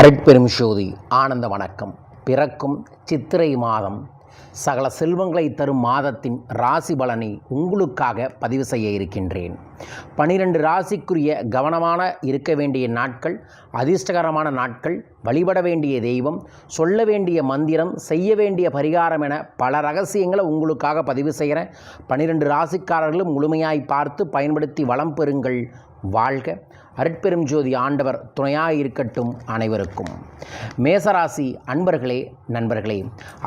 அருட்பெரும் ஜோதி ஆனந்த வணக்கம். பிறக்கும் சித்திரை மாதம் சகல செல்வங்களை தரும் மாதத்தின் ராசி பலனை உங்களுக்காக பதிவு செய்ய இருக்கின்றேன். 12 ராசிக்குரிய கவனமான இருக்க வேண்டிய நாட்கள், அதிர்ஷ்டகரமான நாட்கள், வழிபட வேண்டிய தெய்வம், சொல்ல வேண்டிய மந்திரம், செய்ய வேண்டிய பரிகாரம் என பல ரகசியங்களை உங்களுக்காக பதிவு செய்கிறேன். 12 ராசிக்காரர்களும் முழுமையாய் பார்த்து பயன்படுத்தி வளம் பெறுங்கள். வாழ்க. அருட்பெரும் ஜோதி ஆண்டவர் துணையாக இருக்கட்டும் அனைவருக்கும். மேசராசி அன்பர்களே, நண்பர்களே,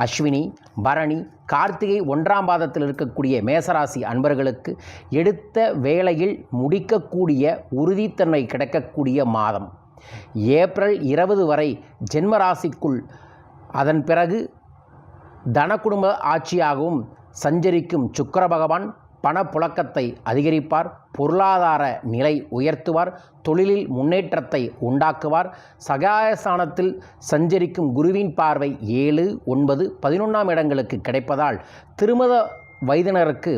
அஸ்வினி, பரணி, கார்த்திகை 1ஆம் பாதத்தில் இருக்கக்கூடிய மேசராசி அன்பர்களுக்கு எடுத்த வேளையில் முடிக்கக்கூடிய உறுதித்தன்மை கிடைக்கக்கூடிய மாதம். ஏப்ரல் 20 வரை ஜென்மராசிக்குள், அதன் பிறகு தனக்குடும்ப ஆட்சியாகவும் சஞ்சரிக்கும் சுக்கிர பகவான் பணப்புழக்கத்தை அதிகரிப்பார், பொருளாதார நிலை உயர்த்துவார், தொழிலில் முன்னேற்றத்தை உண்டாக்குவார். சகாயஸ்தானத்தில் சஞ்சரிக்கும் குருவின் பார்வை 7, 9, 11ஆம் இடங்களுக்கு கிடைப்பதால் திருமண வயதினருக்கு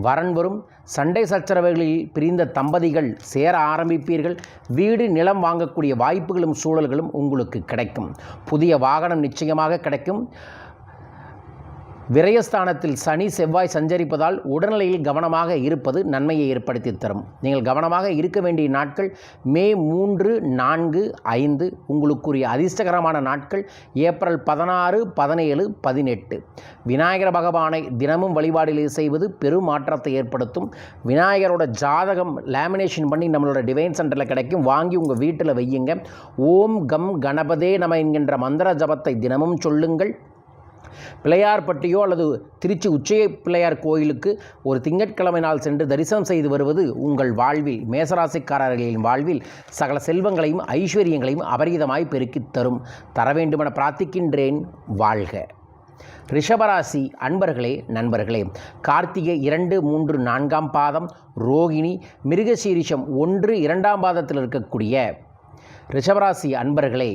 வரன் வரும். சண்டை சச்சரவுகளில் பிரிந்த தம்பதிகள் சேர ஆரம்பிப்பீர்கள். வீடு நிலம் வாங்கக்கூடிய வாய்ப்புகளும் சூழல்களும் உங்களுக்கு கிடைக்கும். புதிய வாகனம் நிச்சயமாக கிடைக்கும். விரயஸ்தானத்தில் சனி செவ்வாய் சஞ்சரிப்பதால் உடல்நிலையில் கவனமாக இருப்பது நன்மையை ஏற்படுத்தி தரும். நீங்கள் கவனமாக இருக்க வேண்டிய நாட்கள் மே 3, 4, 5. உங்களுக்குரிய அதிர்ஷ்டகரமான நாட்கள் ஏப்ரல் 16, 17, 18. விநாயகர் பகவானை தினமும் வழிபாடிலே செய்வது பெரும் மாற்றத்தை ஏற்படுத்தும். விநாயகரோட ஜாதகம் லேமினேஷன் பண்ணி நம்மளோட டிவைன் சென்டரில் கிடைக்கும். வாங்கி உங்கள் வீட்டில் வையுங்க. ஓம் கம் கணபதே நம என்கின்ற மந்திர ஜபத்தை தினமும் சொல்லுங்கள். பிள்ளையார்பட்டியோ அல்லது திருச்சி உச்சிய பிள்ளையார் கோயிலுக்கு ஒரு திங்கட்கிழமை நாள் சென்று தரிசனம் செய்து வருவது உங்கள் வாழ்வில், மேசராசிக்காரர்களின் வாழ்வில் சகல செல்வங்களையும் ஐஸ்வர்யங்களையும் அபரிதமாய் பெருக்கித் தர வேண்டுமென பிரார்த்திக்கின்றேன். வாழ்க. ரிஷபராசி அன்பர்களே, நண்பர்களே, கார்த்திகை 2, 3, 4ஆம் பாதம், ரோகிணி, மிருகசீரிஷம் 1, 2ஆம் பாதத்தில் இருக்கக்கூடிய ரிஷபராசி அன்பர்களே,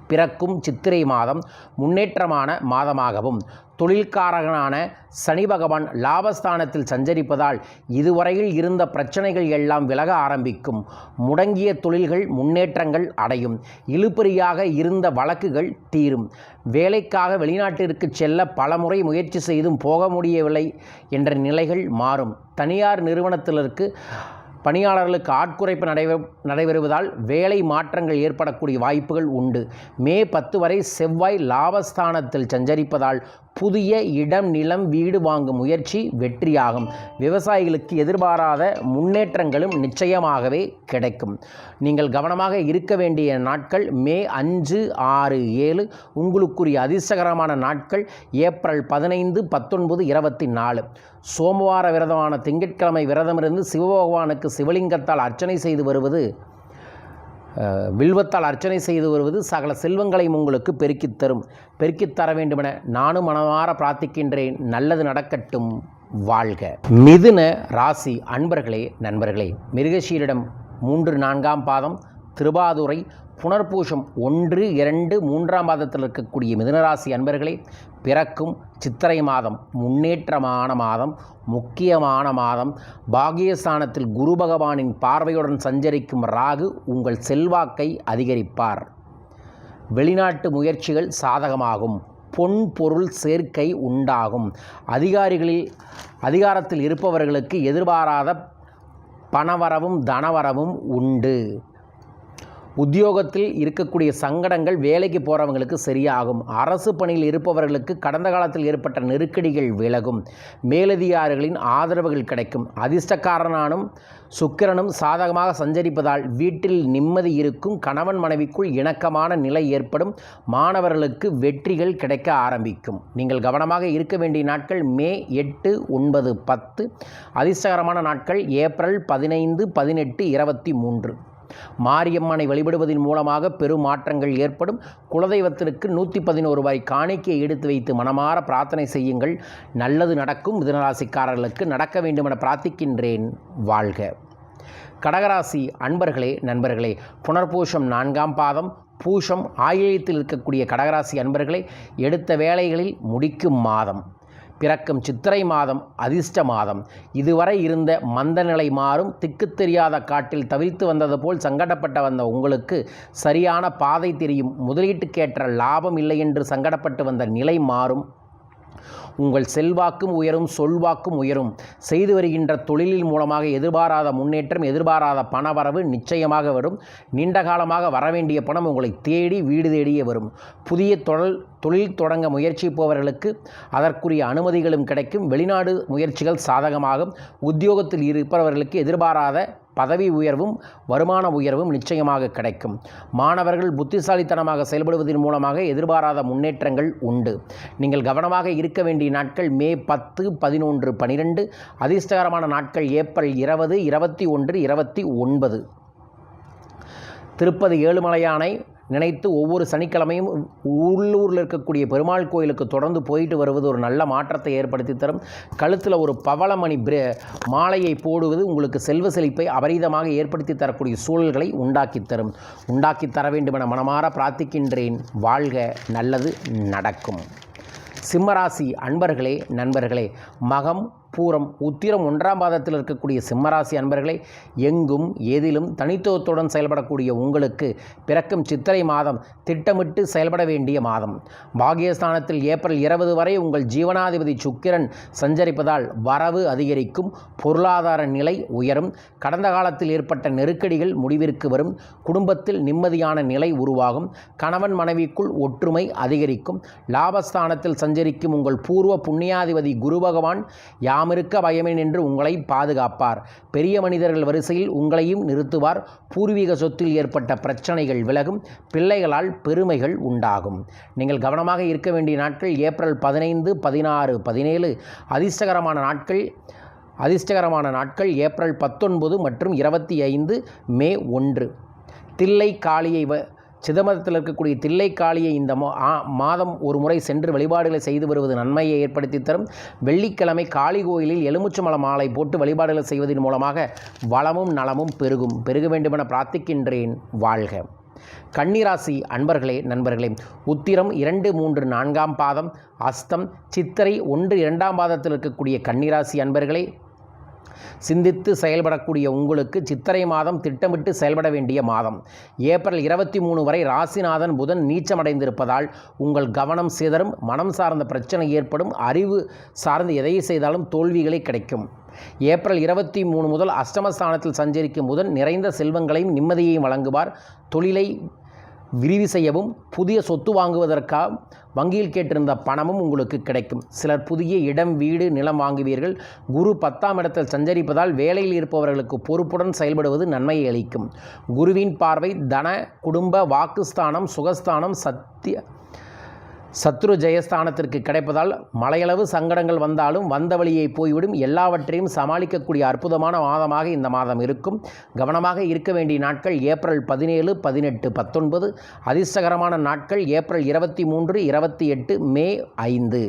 பிறக்கும் சித்திரை மாதம் முன்னேற்றமான மாதமாகவும், தொழில்காரகனான சனி பகவான் லாபஸ்தானத்தில் சஞ்சரிப்பதால் இதுவரையில் இருந்த பிரச்சனைகள் எல்லாம் விலக ஆரம்பிக்கும். முடங்கிய தொழில்கள் முன்னேற்றங்கள் அடையும். இழுபறியாக இருந்த வழக்குகள் தீரும். வேலைக்காக வெளிநாட்டிற்கு செல்ல பலமுறை முயற்சி செய்தும் போக முடியவில்லை என்ற நிலைகள் மாறும். தனியார் நிறுவனத்திற்கு பணியாளர்களுக்கு ஆட்குறைப்பு நடைபெறுவதால் வேலை மாற்றங்கள் ஏற்படக்கூடிய வாய்ப்புகள் உண்டு. மே 10 வரை செவ்வாய் லாபஸ்தானத்தில் சஞ்சரிப்பதால் புதிய இடம், நிலம், வீடு வாங்கும் முயற்சி வெற்றியாகும். விவசாயிகளுக்கு எதிர்பாராத முன்னேற்றங்களும் நிச்சயமாகவே கிடைக்கும். நீங்கள் கவனமாக இருக்க வேண்டிய நாட்கள் மே 5, 6, 7. உங்களுக்குரிய அதிர்ஷ்டகரமான நாட்கள் ஏப்ரல் 15, 19, 24. சோமவார விரதமான திங்கட்கிழமை விரதமிருந்து சிவபகவானுக்கு சிவலிங்கத்தால் அர்ச்சனை செய்து வருவது, வில்வத்தால் அர்ச்சனை செய்து வருவது சகல செல்வங்களையும் உங்களுக்கு பெருக்கித் தர வேண்டுமென நானும் மனமாற பிரார்த்திக்கின்றேன். நல்லது நடக்கட்டும். வாழ்க. மிதுன ராசி அன்பர்களே, நண்பர்களே, மிருகசீரிடம் 3, 4ஆம் பாதம், திருவாதுரை, புனர்பூஷம் 1, 2, 3ஆம் பாதத்தில் இருக்கக்கூடிய மிதுனராசி அன்பர்களே, பிறக்கும் சித்திரை மாதம் முன்னேற்றமான மாதம், முக்கியமான மாதம். பாகியஸ்தானத்தில் குரு பகவானின் பார்வையுடன் சஞ்சரிக்கும் ராகு உங்கள் செல்வாக்கை அதிகரிப்பார். வெளிநாட்டு முயற்சிகள் சாதகமாகும். பொன் பொருள் சேர்க்கை உண்டாகும். அதிகாரத்தில் இருப்பவர்களுக்கு எதிர்பாராத பணவரவும் தனவரவும் உண்டு. உத்தியோகத்தில் இருக்கக்கூடிய சங்கடங்கள் வேலைக்கு போகிறவங்களுக்கு சரியாகும். அரசு பணியில் இருப்பவர்களுக்கு கடந்த காலத்தில் ஏற்பட்ட நெருக்கடிகள் விலகும். மேலதிகாரிகளின் ஆதரவுகள் கிடைக்கும். அதிர்ஷ்டக்காரனானும் சுக்கிரனும் சாதகமாக சஞ்சரிப்பதால் வீட்டில் நிம்மதி இருக்கும். கணவன் மனைவிக்குள் இணக்கமான நிலை ஏற்படும். மாணவர்களுக்கு வெற்றிகள் கிடைக்க ஆரம்பிக்கும். நீங்கள் கவனமாக இருக்க வேண்டிய நாட்கள் மே 8, 9, 10. அதிர்ஷ்டகரமான நாட்கள் ஏப்ரல் 15, 18, 23. மாரியம்மனை வழிபடுவதன் மூலமாக பெரும் மாற்றங்கள் ஏற்படும். குலதெய்வத்திற்கு 111 ரூபாய் காணிக்கையை எடுத்து வைத்து மனமாற பிரார்த்தனை செய்யுங்கள். நல்லது நடக்கும். மிதுனராசிக்காரர்களுக்கு நடக்க வேண்டுமென பிரார்த்திக்கின்றேன். வாழ்க. கடகராசி அன்பர்களே, நண்பர்களே, புனர்பூஷம் 4ஆம் பாதம், பூஷம் ஆயில்யத்தில் இருக்கக்கூடிய கடகராசி அன்பர்களே, எடுத்த வேலைகளில் முடிக்கும் மாதம். பிறக்கும் சித்திரை மாதம் அதிர்ஷ்ட மாதம். இதுவரை இருந்த மந்தநிலை மாறும். திக்கு தெரியாத காட்டில் தவித்து வந்தது போல் சங்கடப்பட்ட வந்த உங்களுக்கு சரியான பாதை தெரியும். முதலீட்டுக்கேற்ற லாபம் இல்லை என்று சங்கடப்பட்டு வந்த நிலை மாறும். உங்கள் செல்வாக்கும் உயரும், சொல்வாக்கும் உயரும். செய்து வருகின்ற தொழிலின் மூலமாக எதிர்பாராத முன்னேற்றம், எதிர்பாராத பணவரவு நிச்சயமாக வரும். நீண்ட காலமாக வரவேண்டிய பணம் உங்களை தேடி வீடு தேடியே வரும். புதிய தொழில் தொடங்க முயற்சிப்பவர்களுக்கு அதற்குரிய அனுமதிகளும் கிடைக்கும். வெளிநாடு முயற்சிகள் சாதகமாகும். உத்தியோகத்தில் இருப்பவர்களுக்கு எதிர்பாராத பதவி உயர்வும் வருமான உயர்வும் நிச்சயமாக கிடைக்கும். மாணவர்கள் புத்திசாலித்தனமாக செயல்படுவதன் மூலமாக எதிர்பாராத முன்னேற்றங்கள் உண்டு. நீங்கள் கவனமாக இருக்க வேண்டிய நாட்கள் மே 10, 11, 12. அதிர்ஷ்டகரமான நாட்கள் ஏப்ரல் 20, 21, 29. திருப்பதி ஏழுமலையானை நினைத்து ஒவ்வொரு சனிக்கிழமையும் உள்ளூரில் இருக்கக்கூடிய பெருமாள் கோயிலுக்கு தொடர்ந்து போயிட்டு வருவது ஒரு நல்ல மாற்றத்தை ஏற்படுத்தி தரும். கழுத்தில் ஒரு பவளமணி மாலையை போடுவது உங்களுக்கு செல்வ செழிப்பை அபரிதமாக ஏற்படுத்தி தரக்கூடிய சூழல்களை உண்டாக்கி தர வேண்டும் என மனமாற பிரார்த்திக்கின்றேன். வாழ்க, நல்லது நடக்கும். சிம்மராசி அன்பர்களே, நண்பர்களே, மகம், பூரம், உத்திரம் 1ஆம் பாதத்தில் இருக்கக்கூடிய சிம்மராசி அன்பர்களே, எங்கும் ஏதிலும் தனித்துவத்துடன் செயல்படக்கூடிய உங்களுக்கு பிறக்கும் சித்திரை மாதம் திட்டமிட்டு செயல்பட வேண்டிய மாதம். பாகியஸ்தானத்தில் ஏப்ரல் 20 வரை உங்கள் ஜீவனாதிபதி சுக்கிரன் சஞ்சரிப்பதால் வரவு அதிகரிக்கும். பொருளாதார நிலை உயரும். கடந்த காலத்தில் ஏற்பட்ட நெருக்கடிகள் முடிவிற்கு வரும். குடும்பத்தில் நிம்மதியான நிலை உருவாகும். கணவன் மனைவிக்குள் ஒற்றுமை அதிகரிக்கும். லாபஸ்தானத்தில் சஞ்சரிக்கும் உங்கள் பூர்வ புண்ணியாதிபதி குரு பகவான் யாமிருக்க பயமேன் என்று உங்களை பாதுகாப்பார். பெரிய மனிதர்கள் வரிசையில் உங்களையும் நிறுத்துவார். பூர்வீக சொத்தில் ஏற்பட்ட பிரச்சனைகள் விலகும். பிள்ளைகளால் பெருமைகள் உண்டாகும். நீங்கள் கவனமாக இருக்க வேண்டிய நாட்கள் ஏப்ரல் 15, 16, 17. அதிர்ஷ்டகரமான நாட்கள் ஏப்ரல் 19 மற்றும் 25, மே 1. தில்லை காளியை சிதம்பரத்தில் இருக்கக்கூடிய தில்லை காளியை இந்த மாதம் ஒரு முறை சென்று வழிபாடுகளை செய்து வருவது நன்மையை ஏற்படுத்தி தரும். வெள்ளிக்கிழமை காளி கோயிலில் எலுமிச்சம்பழ மாலை போட்டு வழிபாடுகள் செய்வதன் மூலமாக வளமும் நலமும் பெருக வேண்டுமென பிரார்த்திக்கின்றேன். வாழ்க. கன்னிராசி அன்பர்களே, நண்பர்களே, உத்திரம் 2, 3, 4ஆம் பாதம், அஸ்தம், சித்திரை 1, 2ஆம் பாதத்தில் இருக்கக்கூடிய கன்னிராசி அன்பர்களே, சிந்தித்து செயல்படக்கூடிய உங்களுக்கு சித்திரை மாதம் திட்டமிட்டு செயல்பட வேண்டிய மாதம். ஏப்ரல் 23 வரை ராசிநாதன் புதன் நீச்சமடைந்திருப்பதால் உங்கள் கவனம் சிதறும். மனம் சார்ந்த பிரச்சனை ஏற்படும். அறிவு சார்ந்து எதை செய்தாலும் தோல்விகளே கிடைக்கும். ஏப்ரல் 23 முதல் அஷ்டமஸ்தானத்தில் சஞ்சரிக்கும் புதன் நிறைந்த செல்வங்களையும் நிம்மதியையும் வழங்குவார். தொழிலை விரிவு செய்யவும் புதிய சொத்து வாங்குவதற்காக வங்கியில் கேட்டிருந்த பணமும் உங்களுக்கு கிடைக்கும். சிலர் புதிய இடம், வீடு, நிலம் வாங்குவீர்கள். குரு 10ஆம் இடத்தில் சஞ்சரிப்பதால் வேலையில் இருப்பவர்களுக்கு பொறுப்புடன் செயல்படுவது நன்மையை அளிக்கும். குருவின் பார்வை தன, குடும்ப, வாக்குஸ்தானம், சுகஸ்தானம், சத்ரு ஜெயஸ்தானத்திற்கு கிடைப்பதால் மலையளவு சங்கடங்கள் வந்தாலும் வந்த வழியை போய்விடும். எல்லாவற்றையும் சமாளிக்கக்கூடிய அற்புதமான மாதமாக இந்த மாதம் இருக்கும். கவனமாக இருக்க வேண்டிய நாட்கள் ஏப்ரல் 17, 18, 19. அதிர்ஷ்டகரமான நாட்கள் ஏப்ரல் 23, 28, மே 5.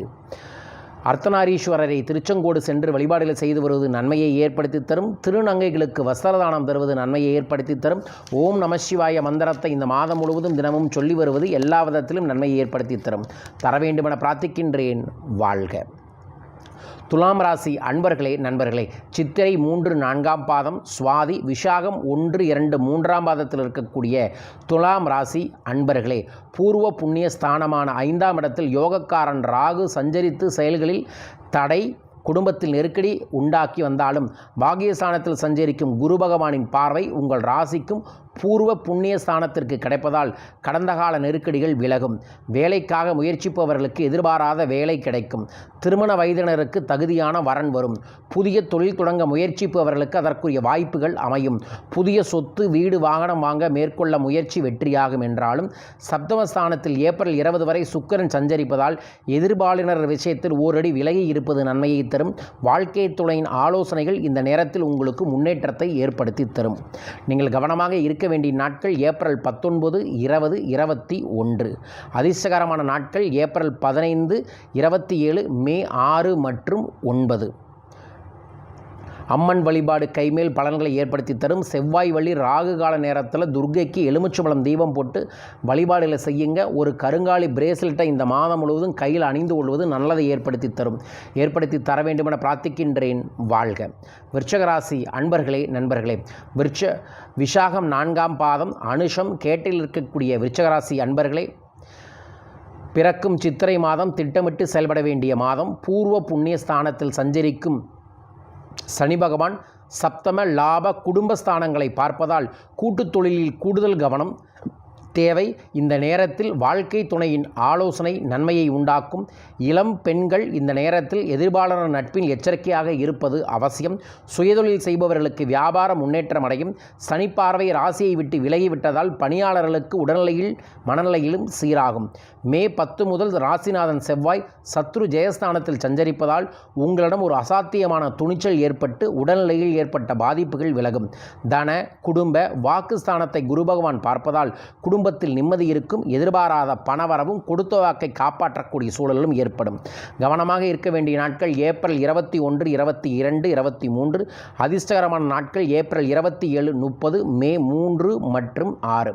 அர்த்தநாரீஸ்வரரை திருச்செங்கோடு சென்று வழிபாடுகள் செய்து வருவது நன்மையை ஏற்படுத்தி தரும். திருநங்கைகளுக்கு வஸ்திரதானம் தருவது நன்மையை ஏற்படுத்தி தரும். ஓம் நம சிவாய மந்திரத்தை இந்த மாதம் முழுவதும் தினமும் சொல்லி வருவது எல்லா விதத்திலும் நன்மையை ஏற்படுத்தி தரும். தர வேண்டுமென பிரார்த்திக்கின்றேன். வாழ்க. துலாம் ராசி அன்பர்களே, நண்பர்களே, சித்திரை 3, 4ஆம் பாதம், சுவாதி, விஷாகம் 1, 2, 3ஆம் பாதத்தில் இருக்கக்கூடிய துலாம் ராசி அன்பர்களே, பூர்வ புண்ணிய ஸ்தானமான 5ஆம் இடத்தில் யோகக்காரன் ராகு சஞ்சரித்து செயல்களில் தடை, குடும்பத்தில் நெருக்கடி உண்டாக்கி வந்தாலும் பாகியஸ்தானத்தில் சஞ்சரிக்கும் குரு பகவானின் பார்வை உங்கள் ராசிக்கும் பூர்வ புண்ணிய ஸ்தானத்திற்கு கிடைப்பதால் கடந்த கால நெருக்கடிகள் விலகும். வேலைக்காக முயற்சிப்பவர்களுக்கு எதிர்பாராத வேலை கிடைக்கும். திருமண வயதினருக்கு தகுதியான வரன் வரும். புதிய தொழில் தொடங்க முயற்சிப்பவர்களுக்கு அதற்குரிய வாய்ப்புகள் அமையும். புதிய சொத்து, வீடு, வாகனம் வாங்க மேற்கொள்ள முயற்சி வெற்றியாகும். என்றாலும் சப்தமஸ்தானத்தில் ஏப்ரல் 20 வரை சுக்கிரன் சஞ்சரிப்பதால் எதிர்பாலினர் விஷயத்தில் ஓரடி விலகி இருப்பது நன்மையை தரும். வாழ்க்கை துணையின் ஆலோசனைகள் இந்த நேரத்தில் உங்களுக்கு முன்னேற்றத்தை ஏற்படுத்தி தரும். நீங்கள் கவனமாக இருக்க வேண்டிய நாட்கள் ஏப்ரல் 19, 20, 21. அதிர்ஷ்டகரமான நாட்கள் ஏப்ரல் 15, 27, மே 6 மற்றும் 9. அம்மன் வழிபாடு கைமேல் பலன்களை ஏற்படுத்தி தரும். செவ்வாய் வழி ராகு கால நேரத்தில் துர்க்கைக்கு எலுமிச்சம்பழம் தீபம் போட்டு வழிபாடுகளை செய்யுங்க. ஒரு கருங்காலி பிரேஸ்லெட்டை இந்த மாதம் முழுவதும் கையில் அணிந்து கொள்வது நல்லதை ஏற்படுத்தி தரும். ஏற்படுத்தி தர வேண்டுமென பிரார்த்திக்கின்றேன். வாழ்க. விருச்சகராசி அன்பர்களே, நண்பர்களே, விசாகம் 4ஆம் பாதம் அனுஷம் கேட்டில் இருக்கக்கூடிய விருச்சகராசி அன்பர்களே, பிறக்கும் சித்திரை மாதம் திட்டமிட்டு செயல்பட வேண்டிய மாதம். பூர்வ புண்ணிய ஸ்தானத்தில் சஞ்சரிக்கும் சனி பகவான் சப்தம லாப குடும்பஸ்தானங்களை பார்ப்பதால் கூட்டுத் தொழிலில் கூடுதல் கவனம் தேவை. இந்த நேரத்தில் வாழ்க்கை துணையின் ஆலோசனை நன்மையை உண்டாக்கும். இளம் பெண்கள் இந்த நேரத்தில் எதிர்பாலான நட்பில் எச்சரிக்கையாக இருப்பது அவசியம். சுயதொழில் செய்பவர்களுக்கு வியாபார முன்னேற்றம் அடையும். சனிப்பார்வை ராசியை விட்டு விலகிவிட்டதால் பணியாளர்களுக்கு உடல்நிலையில் மனநிலையிலும் சீராகும். மே 10 முதல் ராசிநாதன் செவ்வாய் சத்ரு ஜெயஸ்தானத்தில் சஞ்சரிப்பதால் உங்களிடம் ஒரு அசாத்தியமான துணிச்சல் ஏற்பட்டு உடல்நிலையில் ஏற்பட்ட பாதிப்புகள் விலகும். தன குடும்ப வாக்குஸ்தானத்தை குரு பகவான் பார்ப்பதால் குடும்பத்தில் நிம்மதி இருக்கும். எதிர்பாராத பணவரவும் கொடுத்த வாக்கை காப்பாற்றக்கூடிய சூழலும் ஏற்படும். கவனமாக இருக்க வேண்டிய நாட்கள் ஏப்ரல் 21, 22, 23. அதிர்ஷ்டகரமான நாட்கள் ஏப்ரல் 27, 30, மே 3 மற்றும் 6.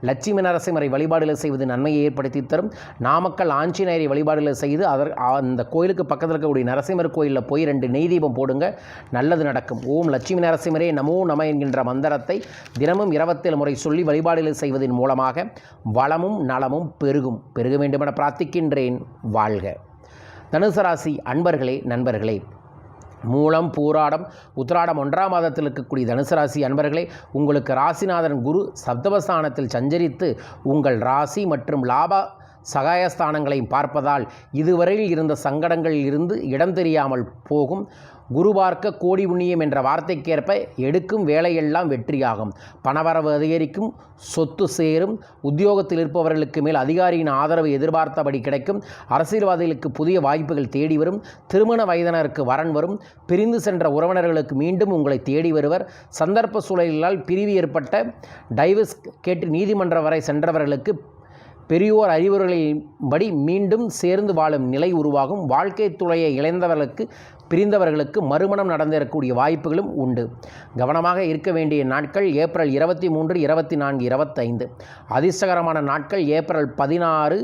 லட்சுமி நரசிம்மரை வழிபாடுகள் செய்வது நன்மையை ஏற்படுத்தி தரும். நாமக்கல் ஆஞ்சநேயரை வழிபாடுகளை செய்து அந்த கோயிலுக்கு பக்கத்தில் இருக்கக்கூடிய நரசிம்மர் கோயிலில் போய் 2 நெய் தீபம் போடுங்க, நல்லது நடக்கும். ஓம் லட்சுமி நரசிம்மரே நமோ நம என்கின்ற மந்திரத்தை தினமும் 27 முறை சொல்லி வழிபாடுகளை செய்வதன் மூலமாக வளமும் நலமும் பெருக வேண்டுமென பிரார்த்திக்கின்றேன். வாழ்க. தனுசு ராசி அன்பர்களே, நண்பர்களே, மூலம் பூராடம் உத்திராடம் 1ஆம் மாதத்தில் இருக்கக்கூடிய தனுசு ராசி அன்பர்களே, உங்களுக்கு ராசிநாதன் குரு சப்தமஸ்தானத்தில் சஞ்சரித்து உங்கள் ராசி மற்றும் லாப சகாயஸ்தானங்களையும் பார்ப்பதால் இதுவரையில் இருந்த சங்கடங்களில் இருந்து இடம் தெரியாமல் போகும். குரு பார்க்க கோடி புண்ணியம் என்ற வார்த்தைக்கேற்ப எடுக்கும் வேலையெல்லாம் வெற்றியாகும். பணவரவு அதிகரிக்கும், சொத்து சேரும். உத்தியோகத்தில் இருப்பவர்களுக்கு மேல் அதிகாரியின் ஆதரவு எதிர்பார்த்தபடி கிடைக்கும். அரசியல்வாதிகளுக்கு புதிய வாய்ப்புகள் தேடி வரும். திருமண வயதினருக்கு வரன் வரும். பிரிந்து சென்ற உறவினர்களுக்கு மீண்டும் உங்களை தேடி வருவர். சந்தர்ப்ப சூழலால் பிரிவு ஏற்பட்ட டைவர்ஸ் கேட்டு நீதிமன்றம் வரை சென்றவர்களுக்கு பெரியோர் அறிவுரைகளின்படி மீண்டும் சேர்ந்து வாழும் நிலை உருவாகும். வாழ்க்கை துணையை இழந்தவர்களுக்கு பிரிந்தவர்களுக்கு மறுமணம் நடந்தேறக்கூடிய வாய்ப்புகளும் உண்டு. கவனமாக இருக்க வேண்டிய நாட்கள் ஏப்ரல் 23, 24, 25. அதிர்ஷ்டகரமான நாட்கள் ஏப்ரல் 16,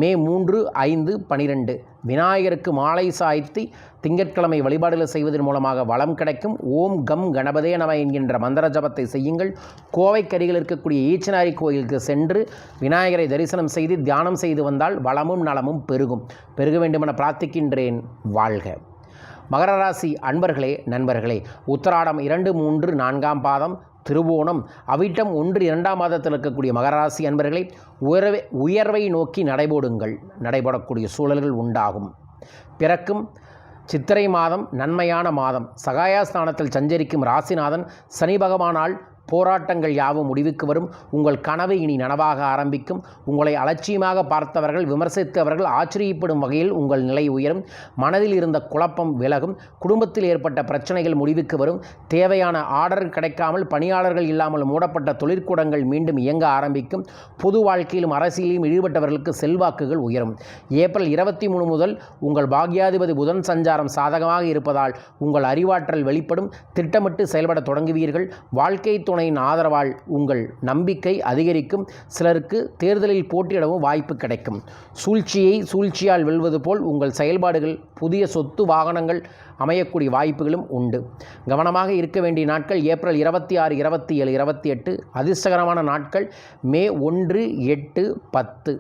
மே 3, 5, 12. விநாயகருக்கு மாலை சாய்த்தி திங்கட்கிழமை வழிபாடுகள் செய்வதன் மூலமாக வளம் கிடைக்கும். ஓம் கம் கணபதே நம என்கின்ற மந்திர ஜபத்தை செய்யுங்கள். கோவைக்கரையில் இருக்கக்கூடிய ஈச்சனாரி கோயிலுக்கு சென்று விநாயகரை தரிசனம் செய்து தியானம் செய்து வந்தால் வளமும் நலமும் பெருக வேண்டுமென பிரார்த்திக்கின்றேன். வாழ்க. மகர ராசி அன்பர்களே, நண்பர்களே, உத்திராடம் 2, 3, 4ஆம் பாதம் திருவோணம் அவிட்டம் 1, 2ஆம் மாதத்தில் இருக்கக்கூடிய மகர ராசி அன்பர்களே, உயர்வை நோக்கி நடைபோடக்கூடிய சூழல்கள் உண்டாகும். பிறக்கும் சித்திரை மாதம் நன்மையான மாதம். சகாயஸ்தானத்தில் சஞ்சரிக்கும் ராசிநாதன் சனி பகவானால் போராட்டங்கள் யாவும் முடிவுக்கு வரும். உங்கள் கனவு இனி நனவாக ஆரம்பிக்கும். உங்களை அலட்சியமாக பார்த்தவர்கள், விமர்சித்தவர்கள் ஆச்சரியப்படும் வகையில் உங்கள் நிலை உயரும். மனதில் இருந்த குழப்பம் விலகும். குடும்பத்தில் ஏற்பட்ட பிரச்சனைகள் முடிவுக்கு வரும். தேவையான ஆர்டர் கிடைக்காமல் பணியாளர்கள் இல்லாமல் மூடப்பட்ட தொழிற்கூடங்கள் மீண்டும் இயங்க ஆரம்பிக்கும். பொது வாழ்க்கையிலும் அரசியலிலும் ஈடுபட்டவர்களுக்கு செல்வாக்குகள் உயரும். ஏப்ரல் 23 முதல் உங்கள் பாக்யாதிபதி புதன் சஞ்சாரம் சாதகமாக இருப்பதால் உங்கள் அறிவாற்றல் வெளிப்படும். திட்டமிட்டு செயல்பட தொடங்குவீர்கள். வாழ்க்கை துணை ஆதரவால் உங்கள் நம்பிக்கை அதிகரிக்கும். சிலருக்கு தேர்தலில் போட்டியிடவும் வாய்ப்பு கிடைக்கும். சூழ்ச்சியால் வெல்வது போல் உங்கள் செயல்பாடுகள் புதிய சொத்து வாகனங்கள் அமையக்கூடிய வாய்ப்புகளும் உண்டு. கவனமாக இருக்க வேண்டிய நாட்கள் ஏப்ரல் 26, 27, 28. அதிர்ஷ்டகரமான நாட்கள் மே 1, 8, 10.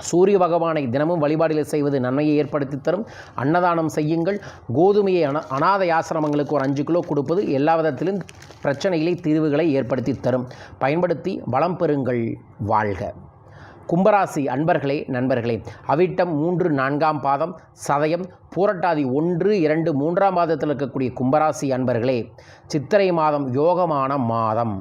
சூரிய பகவானை தினமும் வழிபாடுகளை செய்வது நன்மையை ஏற்படுத்தி தரும். அன்னதானம் செய்யுங்கள். கோதுமையை அநாதை ஆசிரமங்களுக்கு ஒரு 5 கிலோ கொடுப்பது எல்லா விதத்திலும் பிரச்சனைகளை தீர்வுகளை ஏற்படுத்தி தரும். பயன்படுத்தி வளம் பெறுங்கள். வாழ்க. கும்பராசி அன்பர்களே, நண்பர்களே, அவிட்டம் 3, 4ஆம் பாதம் சதயம் பூரட்டாதி 1, 2, 3ஆம் மாதத்தில் இருக்கக்கூடிய கும்பராசி அன்பர்களே, சித்திரை மாதம் யோகமான மாதம்.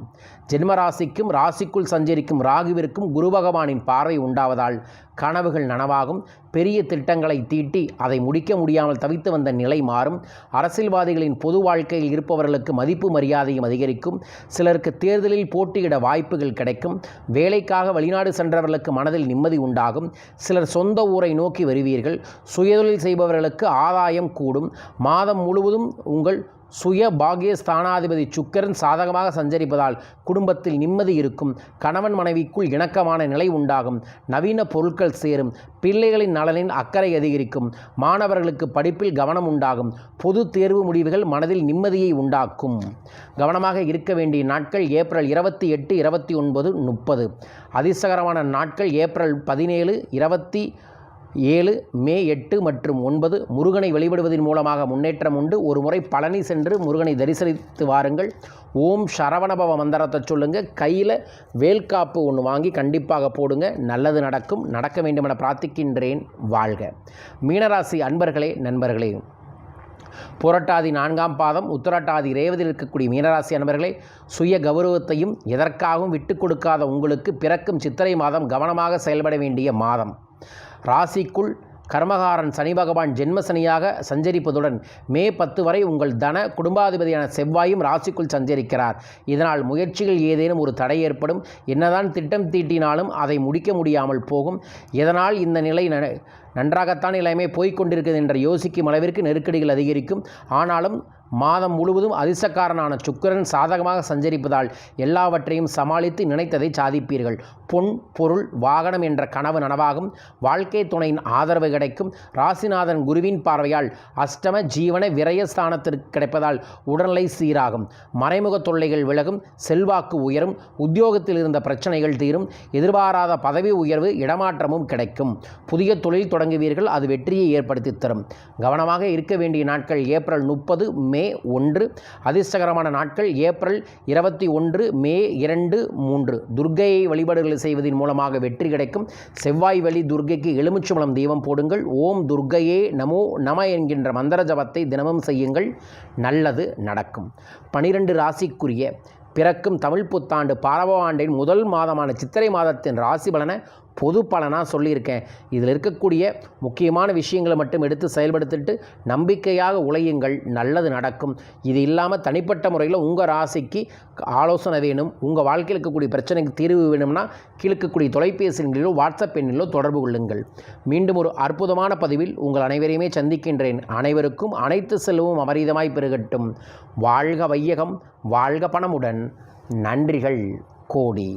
ஜென்மராசிக்கும் ராசிக்குள் சஞ்சரிக்கும் ராகுவிற்கும் குரு பகவானின் பார்வை உண்டாவதால் கனவுகள் நனவாகும். பெரிய திட்டங்களை தீட்டி அதை முடிக்க முடியாமல் தவித்து வந்த நிலை மாறும். அரசியல்வாதிகளின் பொது வாழ்க்கையில் இருப்பவர்களுக்கு மதிப்பு மரியாதையும் அதிகரிக்கும். சிலருக்கு தேர்தலில் போட்டியிட வாய்ப்புகள் கிடைக்கும். வேலைக்காக வெளிநாடு சென்றவர்களுக்கு மனதில் நிம்மதி உண்டாகும். சிலர் சொந்த ஊரை நோக்கி வருவீர்கள். சுயதொழில் செய்பவர்களுக்கு ஆதாயம் கூடும். மாதம் முழுவதும் உங்கள் சுய பாகிய ஸ்தானாதிபதி சுக்கிரன் சாதகமாக சஞ்சரிப்பதால் குடும்பத்தில் நிம்மதி இருக்கும். கணவன் மனைவிக்குள் இணக்கமான நிலை உண்டாகும். நவீன பொருட்கள் சேரும். பிள்ளைகளின் நலனில் அக்கறை அதிகரிக்கும். மாணவர்களுக்கு படிப்பில் கவனம் உண்டாகும். பொது தேர்வு முடிவுகள் மனதில் நிம்மதியை உண்டாக்கும். கவனமாக இருக்க வேண்டிய நாட்கள் ஏப்ரல் 28, 29, 30. அதிர்ஷ்டகரமான நாட்கள் ஏப்ரல் 17, 27, மே 8 மற்றும் 9. முருகனை வழிபடுவதன் மூலமாக முன்னேற்றம் உண்டு. ஒரு முறை பழனி சென்று முருகனை தரிசனித்து வாருங்கள். ஓம் சரவணபவ மந்திரத்தை சொல்லுங்கள். கையில் வேல்காப்பு ஒன்று வாங்கி கண்டிப்பாக போடுங்க. நல்லது நடக்கும். நடக்க வேண்டுமென பிரார்த்திக்கின்றேன். வாழ்க. மீனராசி அன்பர்களே, நண்பர்களே, புரட்டாதி 4ஆம் பாதம், உத்திரட்டாதி ரேவதியில் இருக்கக்கூடிய மீனராசி அன்பர்களே, சுய கௌரவத்தையும் எதற்காகவும் விட்டு கொடுக்காத உங்களுக்கு பிறக்கும் சித்திரை மாதம் கவனமாக செயல்பட வேண்டிய மாதம். ராசிக்குள் கர்மகாரன் சனி பகவான் ஜென்மசனியாக சஞ்சரிப்பதுடன் மே 10 வரை உங்கள் தன குடும்பாதிபதியான செவ்வாயும் ராசிக்குள் சஞ்சரிக்கிறார். இதனால் முயற்சிகள் ஏதேனும் ஒரு தடை ஏற்படும். என்னதான் திட்டம் தீட்டினாலும் அதை முடிக்க முடியாமல் போகும். இதனால் இந்த நிலை நன்றாகத்தான் எல்லாமே போய்கொண்டிருக்கிறது என்ற யோசிக்கும் அளவிற்கு நெருக்கடிகள் அதிகரிக்கும். ஆனாலும் மாதம் முழுவதும் அதிர்ஷ்டக்காரனான சுக்கிரன் சாதகமாக சஞ்சரிப்பதால் எல்லாவற்றையும் சமாளித்து நினைத்ததை சாதிப்பீர்கள். பொன், பொருள், வாகனம் என்ற கனவு நனவாகும். வாழ்க்கை துணையின் ஆதரவு கிடைக்கும். ராசிநாதன் குருவின் பார்வையால் அஷ்டம ஜீவன விரயஸ்தானத்திற்கு கிடைப்பதால் உடல்நிலை சீராகும். மறைமுக தொல்லைகள் விலகும். செல்வாக்கு உயரும். உத்தியோகத்தில் இருந்த பிரச்சனைகள் தீரும். எதிர்பாராத பதவி உயர்வு, இடமாற்றமும் கிடைக்கும். புதிய தொழில் தொடங்குவீர்கள். அது வெற்றியை ஏற்படுத்தி தரும். கவனமாக இருக்க வேண்டிய நாட்கள் ஏப்ரல் 30, மே 1. அதிர்ஷ்டகரமான நாட்கள் ஏப்ரல் 21, மே 2, 3. துர்க்கையை வழிபாடுகளை செய்வதன் மூலமாக வெற்றி கிடைக்கும். செவ்வாய் வழி துர்க்கைக்கு எலுமிச்சம்பழம் தீபம் போடுங்கள். ஓம் துர்க்கையே நமோ நம என்கின்ற மந்திர ஜபத்தை தினமும் செய்யுங்கள். நல்லது நடக்கும். 12 ராசிக்குரிய பிறக்கும் தமிழ் புத்தாண்டு பாரவ ஆண்டின் முதல் மாதமான சித்திரை மாதத்தின் ராசி பலனை பொது பலனாக சொல்லியிருக்கேன். இதில் இருக்கக்கூடிய முக்கியமான விஷயங்களை மட்டும் எடுத்து செயல்படுத்திட்டு நம்பிக்கையாக உழையுங்கள். நல்லது நடக்கும். இது இல்லாமல் தனிப்பட்ட முறையில் உங்கள் ராசிக்கு ஆலோசனை வேணும், உங்கள் வாழ்க்கையில் இருக்கக்கூடிய பிரச்சனைக்கு தீர்வு வேணும்னா கீழ்க்கக்கூடிய தொலைபேசி எண்களிலோ வாட்ஸ்அப் எண்ணிலோ தொடர்பு கொள்ளுங்கள். மீண்டும் ஒரு அற்புதமான பதிவில் உங்கள் அனைவரையுமே சந்திக்கின்றேன். அனைவருக்கும் அனைத்து செல்வமும் அபரிதமாய் பெருகட்டும். வாழ்க வையகம், வாழ்க பணமுடன். நன்றிகள் கோடி.